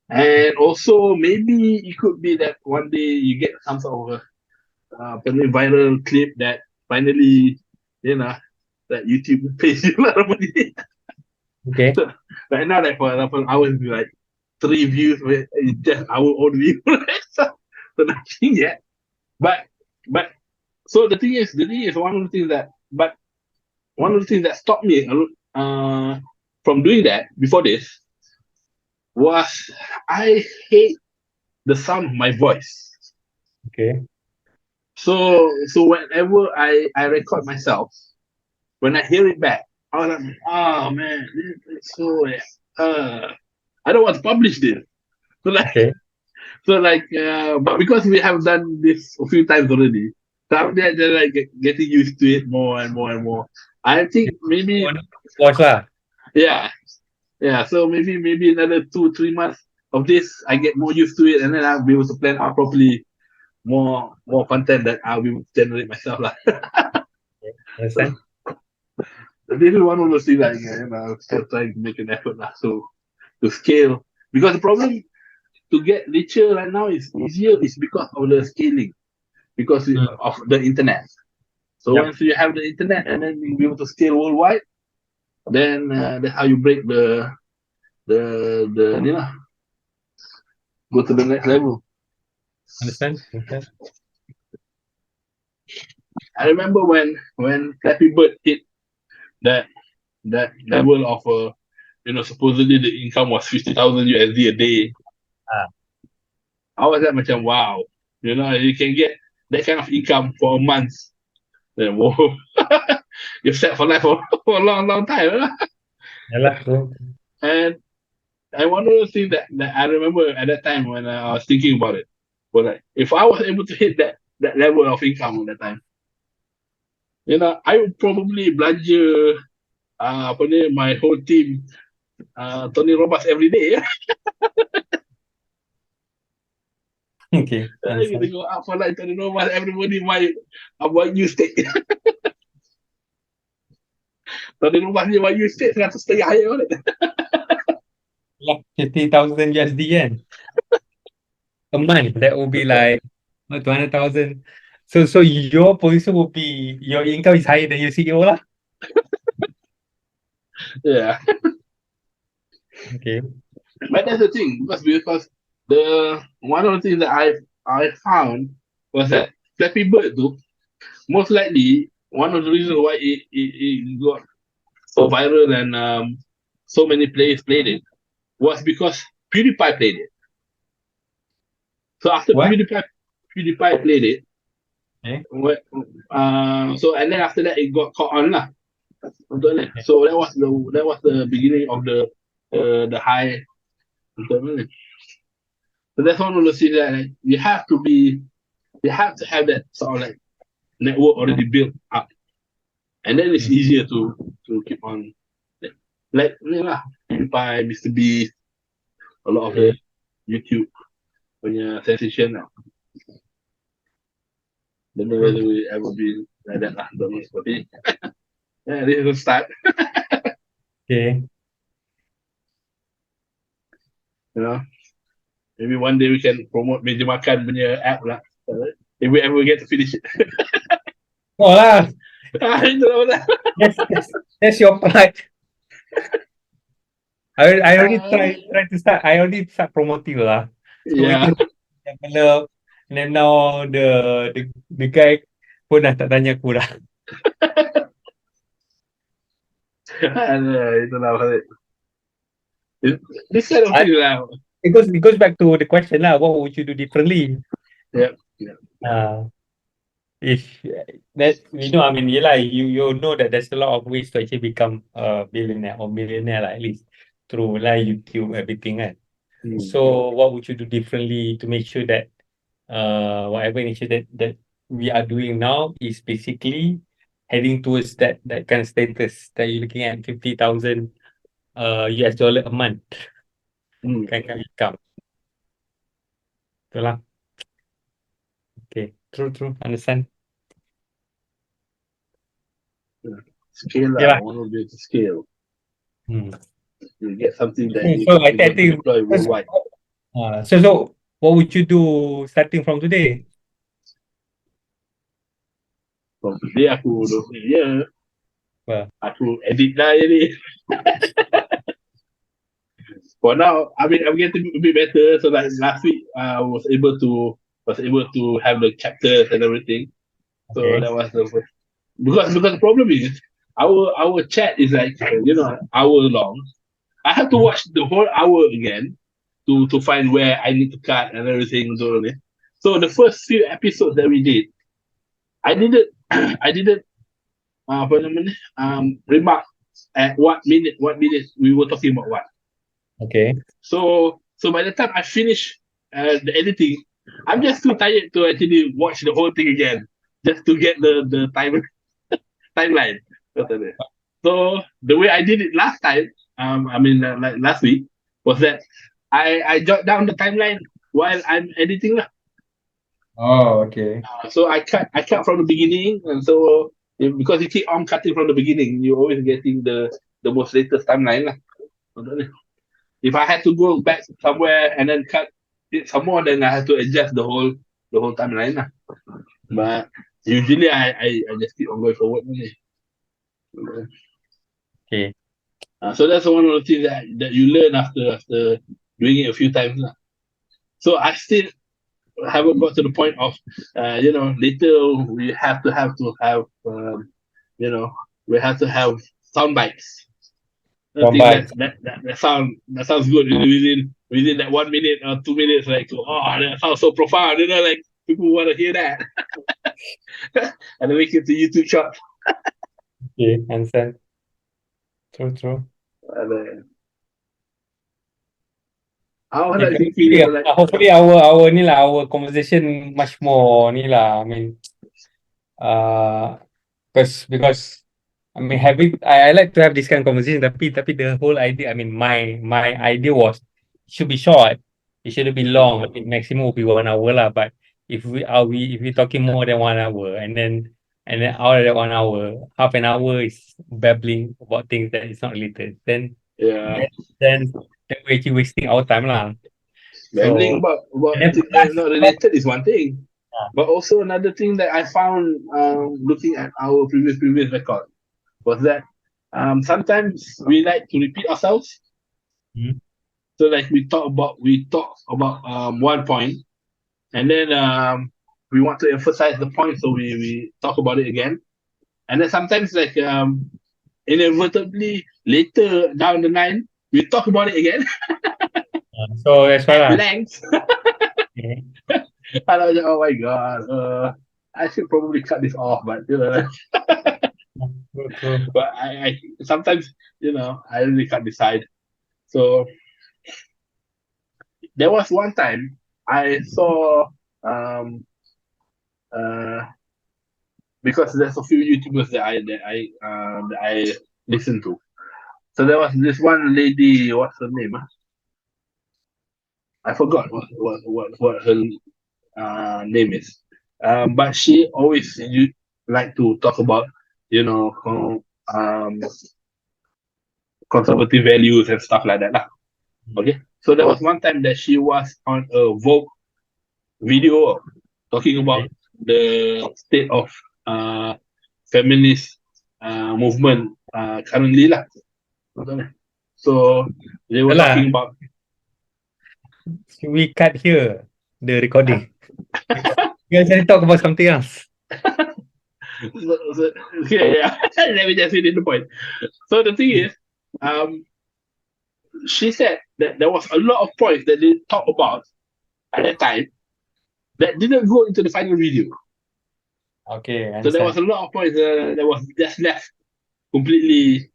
Speaker 1: And also maybe it could be that one day you get some sort of a viral clip that finally you know that YouTube pays you a lot of money.
Speaker 2: Okay.
Speaker 1: So right now, like for example, I was like 3 views with just our own view, right? So nothing yet. But so the thing is one of the things that but one of the things that stopped me from doing that before this was I hate the sound of my voice.
Speaker 2: Okay.
Speaker 1: So whenever I record myself, when I hear it back, I was like, oh man, this is so I don't want to publish this. So like
Speaker 2: Okay.
Speaker 1: but because we have done this a few times already, so they're like getting used to it more and more and more. I think maybe
Speaker 2: Watch lah.
Speaker 1: yeah, yeah. So maybe another 2 3 months of this, I get more used to it, and then I'll be able to plan out properly more content that I will generate myself lah.
Speaker 2: Okay. Understand?
Speaker 1: This is one of those things like I'm still trying to make an effort lah, so to scale, because the problem to get richer right now is easier is because of the scaling, because
Speaker 2: Mm.
Speaker 1: of the internet. So
Speaker 2: Yep.
Speaker 1: once you have the internet and then you be able to scale worldwide, then that's how you break the go to the next level.
Speaker 2: Understand? Understand?
Speaker 1: I remember when Flappy Bird hit that level of supposedly the income was 50,000 USD a day.
Speaker 2: Ah.
Speaker 1: I was like macam wow, you can get that kind of income for a month. Then whoa, you're set for life for a long time. Huh?
Speaker 2: Yalah. So,
Speaker 1: And I one of the things that I remember at that time when I was thinking about it was like if I was able to hit that level of income at that time, I would probably belanja my whole team Tony Robbins every day.
Speaker 2: Okay,
Speaker 1: Kita
Speaker 2: understand.
Speaker 1: go out for lunch, tak ada normal, everybody buy buy you steak. Tak ada rumah dia buy you steak, 150 je balik.
Speaker 2: Lah, 50,000 USD kan? A month, that would be like 200,000. So your position would be your income is higher than your CEO lah.
Speaker 1: Yeah.
Speaker 2: Okay.
Speaker 1: But that's the thing, because the one of the things that I found was that Flappy Bird too, most likely one of the reasons why it got so viral and so many players played it was because PewDiePie played it. So after
Speaker 2: What?
Speaker 1: PewDiePie played it,
Speaker 2: Okay.
Speaker 1: so and then after that it got caught on lah.
Speaker 2: Okay.
Speaker 1: So that was the beginning of the high. So that's one of the things that like, you have to have that sort of like network already built up, and then it's
Speaker 2: Mm.
Speaker 1: easier to keep on like PewDiePie, Mr. Beast, a lot of the
Speaker 2: Okay.
Speaker 1: YouTube punya sensation now. Don't know
Speaker 2: True.
Speaker 1: whether we ever been like that lah, don't know. Tapi yeah, this is a start.
Speaker 2: Okay.
Speaker 1: You know, maybe one day we can promote meja makan punya app lah. If we ever get to finish it.
Speaker 2: Oh lah,
Speaker 1: Itu lah.
Speaker 2: that's your part. I already
Speaker 1: Uh,
Speaker 2: try to start. I already start promoting lah. So
Speaker 1: yeah.
Speaker 2: itu develop, and then now the guy pun dah tak tanya aku dah.
Speaker 1: Itulah Farid. This kind of
Speaker 2: I,
Speaker 1: thing lah.
Speaker 2: it goes back to the question lah. What would you do differently?
Speaker 1: Yeah. Yeah.
Speaker 2: Uh, if that I mean, yeah, you know that there's a lot of ways to actually become a billionaire or millionaire lah, at least through like YouTube, everything kan. So what would you do differently to make sure that whatever initiative that we are doing now is basically heading towards that kind of status that you're looking at 50,000 US dollar a month kind of income. Betul lah. Okay, true, understand.
Speaker 1: Scale
Speaker 2: Okay
Speaker 1: lah.
Speaker 2: lah.
Speaker 1: One will be to scale.
Speaker 2: Hmm.
Speaker 1: You get something that
Speaker 2: So,
Speaker 1: you
Speaker 2: so
Speaker 1: can
Speaker 2: I
Speaker 1: able to
Speaker 2: think
Speaker 1: deploy worldwide.
Speaker 2: so what would you do starting from today?
Speaker 1: From today aku ya,
Speaker 2: Well,
Speaker 1: aku edit dah jadi. For now, I mean, I'm getting a bit better. So like last week, I was able to have the chapters and everything. So
Speaker 2: okay.
Speaker 1: that was the first. Because the problem is our chat is like hour long. I have to
Speaker 2: Hmm.
Speaker 1: watch the whole hour again to find where I need to cut and everything. So the first few episodes that we did, I didn't I didn't apa namanya remark at what minute we were talking about what.
Speaker 2: Okay.
Speaker 1: So by the time I finish the editing, I'm just too tired to actually watch the whole thing again, just to get the timeline. So the way I did it last time, like last week, was that I jot down the timeline while I'm editing lah.
Speaker 2: Oh, okay.
Speaker 1: So I cut from the beginning, and so because you keep on cutting from the beginning, you're always getting the most latest timeline lah. If I had to go back somewhere and then cut it some more, then I have to adjust the whole timeline lah. But usually I just keep on going forward only.
Speaker 2: Okay.
Speaker 1: So that's one of the things that you learn after doing it a few times lah. So I still haven't got to the point of later we we have to have sound bites. I think
Speaker 2: Combine.
Speaker 1: that sounds good within that 1 minute or 2 minutes. Like, oh, that sounds so profound. Like people want to hear that, and then make it to YouTube short.
Speaker 2: Okay, understand. True.
Speaker 1: And then, how
Speaker 2: Okay,
Speaker 1: does it
Speaker 2: hopefully,
Speaker 1: feel like?
Speaker 2: hopefully our ni lah, our conversation much more ni lah. I mean, uh, because I mean I like to have this kind of conversation. Tapi the whole idea, I mean, my idea was should be short. it shouldn't be long. I mean, maximum will be 1 hour lah. But if we talking more than 1 hour, and then out of that 1 hour, half an hour is babbling about things that is not related,
Speaker 1: Yeah.
Speaker 2: then then we're actually wasting our time lah.
Speaker 1: Babbling
Speaker 2: So
Speaker 1: about
Speaker 2: and then
Speaker 1: things that are
Speaker 2: plus
Speaker 1: not
Speaker 2: plus
Speaker 1: related is one thing, but also another thing that I found looking at our previous record was that sometimes we like to repeat ourselves.
Speaker 2: hmm,
Speaker 1: So like we talk about one point, and then we want to emphasize the point, so we talk about it again. And then sometimes like inevitably later down the line we talk about it again
Speaker 2: so that's why
Speaker 1: at
Speaker 2: lah.
Speaker 1: length.
Speaker 2: Okay.
Speaker 1: And I was like, oh my god, I should probably cut this off, but
Speaker 2: True, true.
Speaker 1: but I sometimes I really can't decide. So there was one time I saw um uh because there's a few YouTubers that I listen to. So there was this one lady, what's her name? I forgot what her name is. But she always like to talk about you know conservative values and stuff like that lah. Okay, so there was one time that she was on a Vogue video talking about
Speaker 2: Okay.
Speaker 1: the state of feminist movement currently lah. So they were
Speaker 2: Yalah,
Speaker 1: talking about
Speaker 2: we cut here the recording. You guys can talk about something else.
Speaker 1: okay, yeah. Let me just finish the point. So the thing is, um, she said that there was a lot of points that they talked about at that time that didn't go into the final video.
Speaker 2: Okay, I
Speaker 1: So there was
Speaker 2: understand.
Speaker 1: a lot of points that was just left completely.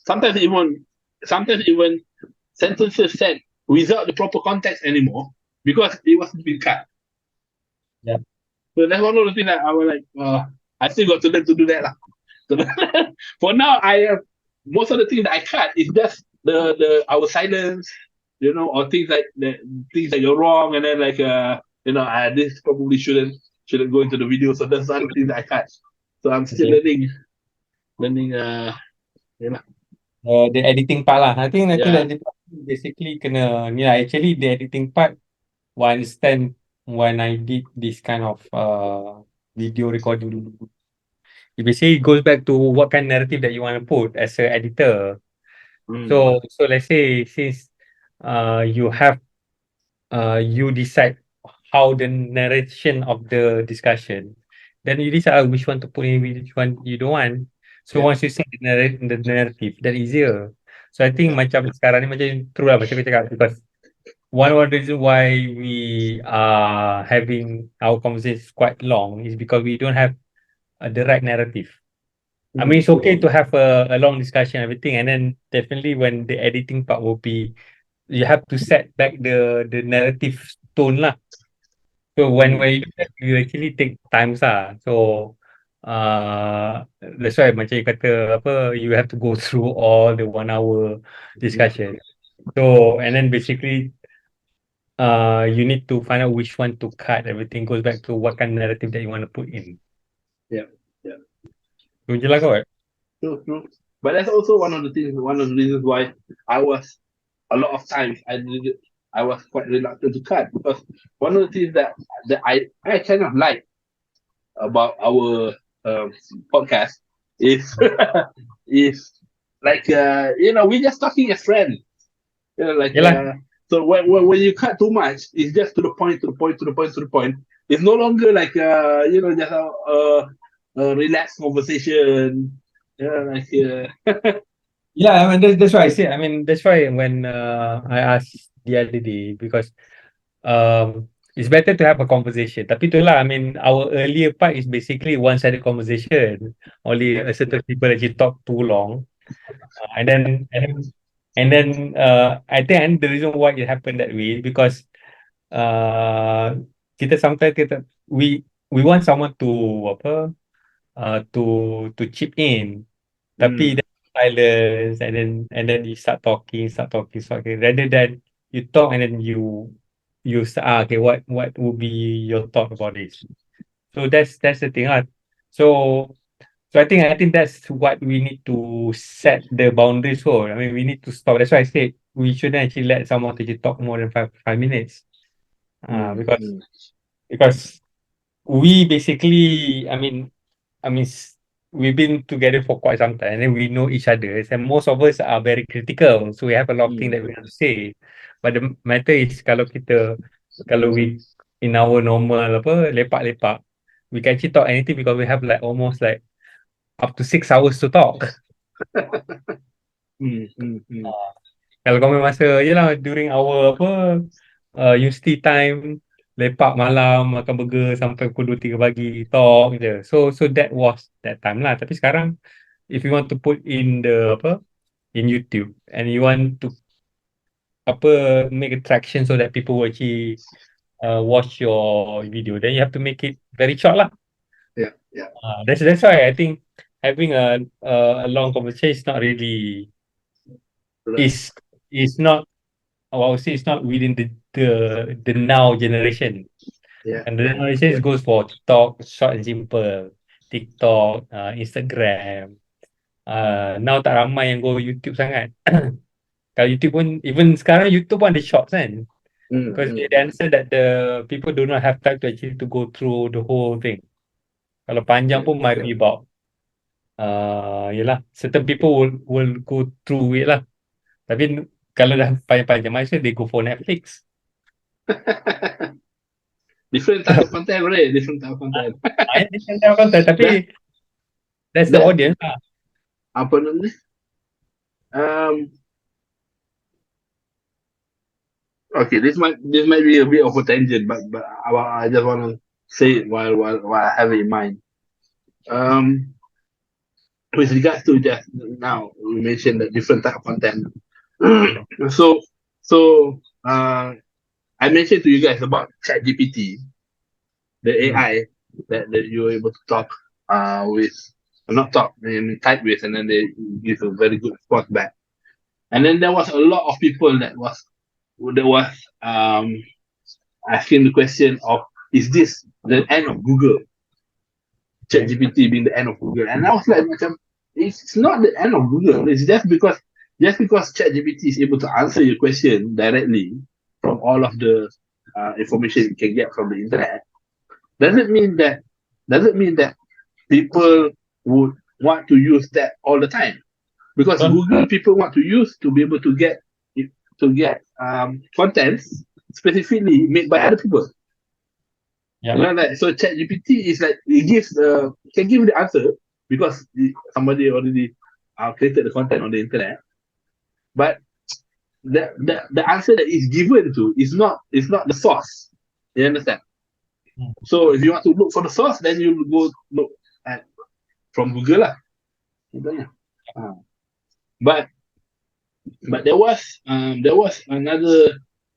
Speaker 1: Sometimes even sentences said without the proper context anymore because it wasn't being cut.
Speaker 2: Yeah.
Speaker 1: So that's one of the things that I was like, I still got to learn to do that lah. So for now, I have most of the things that I cut is just the our silence, or things that go wrong, and then like this probably shouldn't go into the video. So that's other things that I cut. So I'm still
Speaker 2: Okay.
Speaker 1: learning.
Speaker 2: The editing part lah. I think the
Speaker 1: Yeah.
Speaker 2: editing part basically kena ni lah. Actually, the editing part, one understand when I did this kind of video recording dulu. It basically goes back to what kind of narrative that you want to put as an editor.
Speaker 1: Mm,
Speaker 2: So let's say since you have you decide how the narration of the discussion, then you decide which one to put in, which one you don't want. So
Speaker 1: yeah.
Speaker 2: once you set the narrative, that easier. So I think
Speaker 1: Yeah.
Speaker 2: macam sekarang ni macam true lah macam kau cakap, because one of the reason why we are having our conversation quite long is because we don't have the right narrative. I mean,
Speaker 1: Mm,
Speaker 2: it's okay to have a long discussion, everything, and then definitely when the editing part will be, you have to set back the narrative tone lah. So when
Speaker 1: mm,
Speaker 2: you do that, you actually take times lah. So that's why macam you kata apa, you have to go through all the 1 hour
Speaker 1: mm,
Speaker 2: discussion. So and then basically you need to find out which one to cut. Everything goes back to what kind of narrative that you want to put in.
Speaker 1: yeah. Yeah.
Speaker 2: Tu je lah kot.
Speaker 1: True, true. But that's also one of the reasons why I was a lot of times I was quite reluctant to cut because one of the things that I kind of like about our podcast is is like we're just talking as friends. Like
Speaker 2: Yalah,
Speaker 1: so when you cut too much, it's just to the point, to the point, to the point, to the point. It's no longer like just a relaxed conversation. Like
Speaker 2: yeah, I mean that's why I say. I mean that's why when I asked the other day, because it's better to have a conversation. Tapi itulah, I mean our earlier part is basically one-sided conversation. Only a certain people actually talk too long, and then I think and the reason why it happened that way is because kita sometimes we want someone to apa to chip in. Tapi
Speaker 1: mm,
Speaker 2: then silence, and then you start talking, rather than you talk and then you start, okay, what would be your thought about this? So that's the thing. So so I think that's what we need to set the boundaries for. I mean, we need to stop. That's why I said we shouldn't actually let someone to talk more than five minutes.
Speaker 1: mm,
Speaker 2: Because
Speaker 1: mm,
Speaker 2: because we basically, I mean, we've been together for quite some time, and then we know each other. And most of us are very critical, so we have a lot of things
Speaker 1: mm,
Speaker 2: that we want to say. But the matter is, kalau we in our normal apa lepak-lepak, we can actually talk anything because we have like almost like up to 6 hours to talk.
Speaker 1: mm.
Speaker 2: Kalau kau punya masa, yelah during our apa university time, lepak malam, makan burger sampai pukul 2 3 pagi, talk je. So that was that time lah. Tapi sekarang, if you want to put in the apa, in YouTube and you want to apa make attraction so that people will actually watch your video, then you have to make it very short lah.
Speaker 1: Yeah, yeah,
Speaker 2: That's why I think having a long conversation is not really
Speaker 1: right.
Speaker 2: is is not, I would say it's not within the now generation.
Speaker 1: Yeah,
Speaker 2: And the generation goes for TikTok, short and simple. TikTok, Instagram. Now tak ramai yang go YouTube sangat. Kalau YouTube pun, even sekarang YouTube pun ada shorts kan.
Speaker 1: mm,
Speaker 2: Because
Speaker 1: mm.
Speaker 2: they answer that the people do not have time to actually to go through the whole thing. Kalau panjang
Speaker 1: Yeah,
Speaker 2: pun might be about, yelah, certain people will go through it lah. Tapi kalau dah panjang-panjang, might as well they go for Netflix.
Speaker 1: different type of content, right? Different type of content.
Speaker 2: Ini kan content, tapi
Speaker 1: That
Speaker 2: that's the
Speaker 1: that
Speaker 2: audience lah.
Speaker 1: apa namanya? Um, okay, this might be a bit of a tangent, but I just want to say it while I have it in mind. Um, with regards to just now, we mentioned the different type of content. so so I mentioned to you guys about ChatGPT, the
Speaker 2: Hmm.
Speaker 1: AI that you're able to talk with, not talk, and type with, and then they give a very good response back. And then there was a lot of people that was asking the question of, is this the end of Google?
Speaker 2: Okay.
Speaker 1: ChatGPT being the end of Google, and I was like, macam, it's not the end of Google. It's just because ChatGPT is able to answer your question directly from all of the information you can get from the internet. Doesn't mean that doesn't mean that people would want to use that all the time, because
Speaker 2: Betul?
Speaker 1: Google people want to use to be able to get contents specifically made by other people.
Speaker 2: Yeah.
Speaker 1: You know, like, so ChatGPT is like, it can give the answer because somebody already created the content on the internet, but the answer that is given to is not the source. You understand?
Speaker 2: Hmm.
Speaker 1: So if you want to look for the source, then you go look at from Google lah. Contohnya. But there was another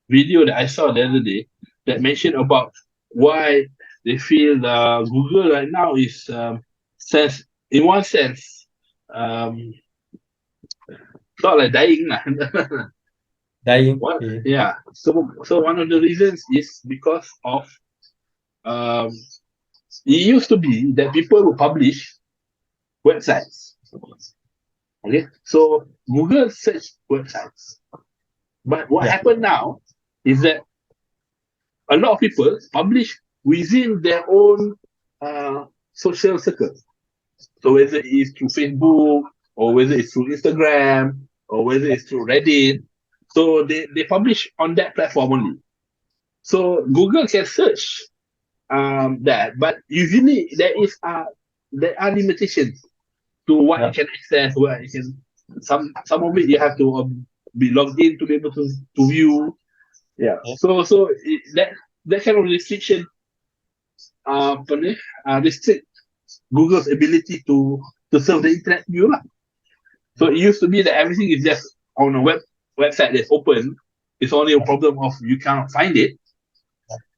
Speaker 1: video that I saw the other day that mentioned about why they feel Google right now is says in one sense not like dying lah.
Speaker 2: Dying.
Speaker 1: What?
Speaker 2: Okay.
Speaker 1: Yeah. So one of the reasons is because of um, it used to be that people would publish websites. Okay, so Google search websites, but what
Speaker 2: Yeah.
Speaker 1: happened now is that a lot of people publish within their own social circle. So whether it's through Facebook, or whether it's through Instagram, or whether it's through Reddit, so they publish on that platform only. So Google can search that, but usually there are limitations to what
Speaker 2: Yeah.
Speaker 1: it can access, what it can. Some of it you have to be logged in to be able to view. Yeah.
Speaker 2: Yeah.
Speaker 1: That kind of restriction restrict Google's ability to serve the internet to you lah. So it used to be that everything is just on a website that's open. It's only a problem of you cannot find it.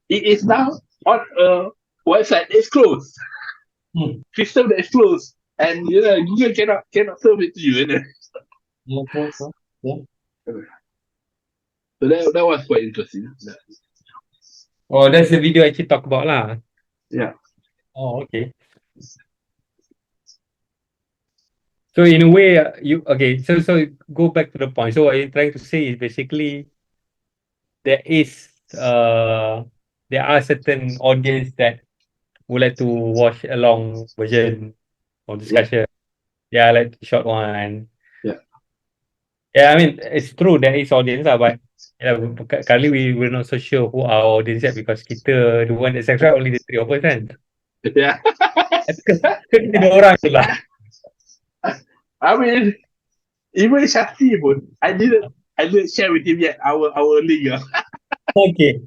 Speaker 1: It is now on a website that's closed,
Speaker 2: Hmm.
Speaker 1: system that is closed, and Google cannot serve it to you.
Speaker 2: Yeah. True. Yeah.
Speaker 1: So that was quite interesting.
Speaker 2: Oh, that's the video I actually talk about lah.
Speaker 1: Yeah,
Speaker 2: Oh, okay. So in a way, you okay? So go back to the point. So what you're trying to say is basically there is there are certain audience that would like to watch a long version of
Speaker 1: yeah,
Speaker 2: discussion. Yeah, like the short one.
Speaker 1: yeah,
Speaker 2: Yeah, I mean it's true there is audience lah, but yeah, currently we're not so sure who our audience yet because kita the one that subscribe only the three of us kan.
Speaker 1: yeah.
Speaker 2: Kita tiga orang je lah.
Speaker 1: I mean, even Shakti, pun, I didn't share with him yet our link.
Speaker 2: Okay.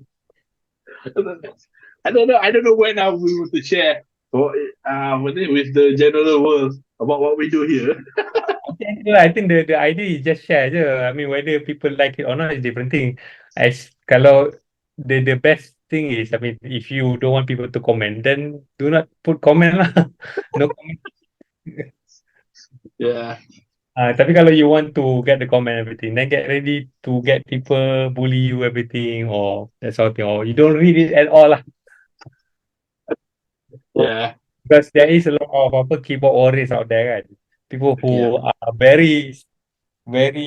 Speaker 1: I don't know when I will be able to share with the general world about what we do here.
Speaker 2: I think the idea is just share je. I mean whether people like it or not is different thing. As kalau the best thing is I mean if you don't want people to comment then do not put comment lah. No comment.
Speaker 1: Yeah,
Speaker 2: Tapi kalau you want to get the comment everything then get ready to get people bully you everything or that sort of thing or you don't read it at all lah.
Speaker 1: yeah,
Speaker 2: Because there is a lot of apa keyboard warriors out there kan. People
Speaker 1: yeah,
Speaker 2: who are very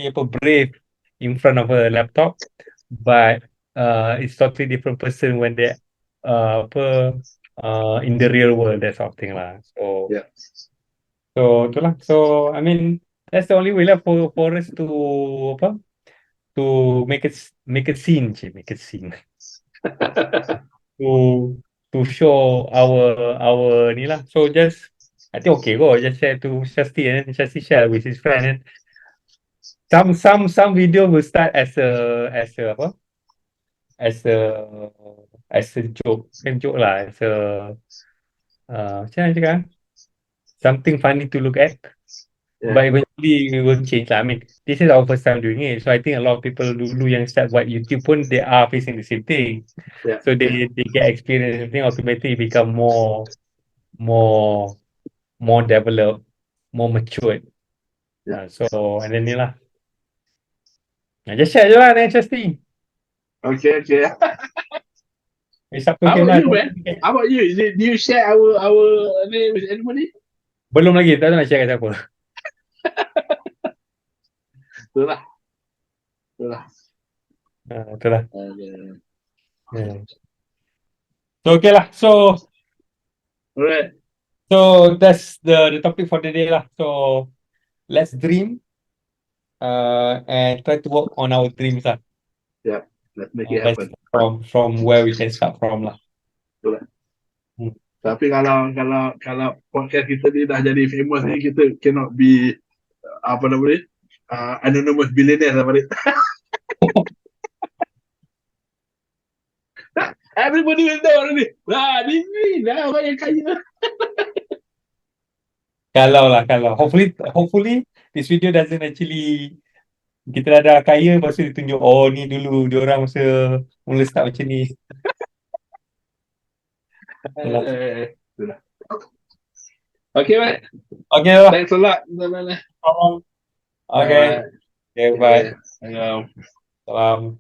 Speaker 2: apa brave in front of a laptop but it's totally different person when they apa in the real world that sort of thing lah.
Speaker 1: yeah,
Speaker 2: Itulah. So I mean that's the only way lah for us to apa to make a scene make a scene to show our ni lah. So just I think okay go just share to Shasti and then Shasti share with his friend and some video will start as a apa as a joke kan joke lah as a macam mana cakap something funny to look at
Speaker 1: yeah,
Speaker 2: but eventually we will change lah. I mean this is our first time doing it so I think a lot of people dulu yang start buat YouTube pun they are facing the same thing
Speaker 1: yeah,
Speaker 2: so they get experience I think ultimately become more more developed more matured
Speaker 1: yeah.
Speaker 2: so and then ni lah just share je lah then interesting
Speaker 1: Okay, okay.
Speaker 2: it's up to
Speaker 1: How
Speaker 2: him
Speaker 1: about
Speaker 2: lah.
Speaker 1: you, man? How about you? Do you share our name with anybody?
Speaker 2: Belum lagi tak tahu nak share kat siapa.
Speaker 1: Itulah, itulah.
Speaker 2: Itulah.
Speaker 1: Okay.
Speaker 2: Yeah. So okay lah.
Speaker 1: Alright.
Speaker 2: So that's the topic for the day lah. So let's dream and try to work on our dreams lah.
Speaker 1: Yeah, let's make it
Speaker 2: That's
Speaker 1: happen.
Speaker 2: from where we can start from lah.
Speaker 1: Itulah.
Speaker 2: Hmm.
Speaker 1: Tapi kalau podcast kita ni dah jadi famous ni, kita cannot be apa nama ni? Anonymous billionaires apa ni? Everybody will know already. Ni dah orang yang kaya.
Speaker 2: Kalau hopefully this video doesn't actually kita dah kaya lepas tu ditunjuk oh ni dulu diorang masa mula start macam ni. Itulah.
Speaker 1: Itulah. Okay, man.
Speaker 2: Okay lah.
Speaker 1: Thanks a lot.
Speaker 2: Okay.
Speaker 1: Alright.
Speaker 2: Okay, bye.
Speaker 1: Okay.
Speaker 2: Salam.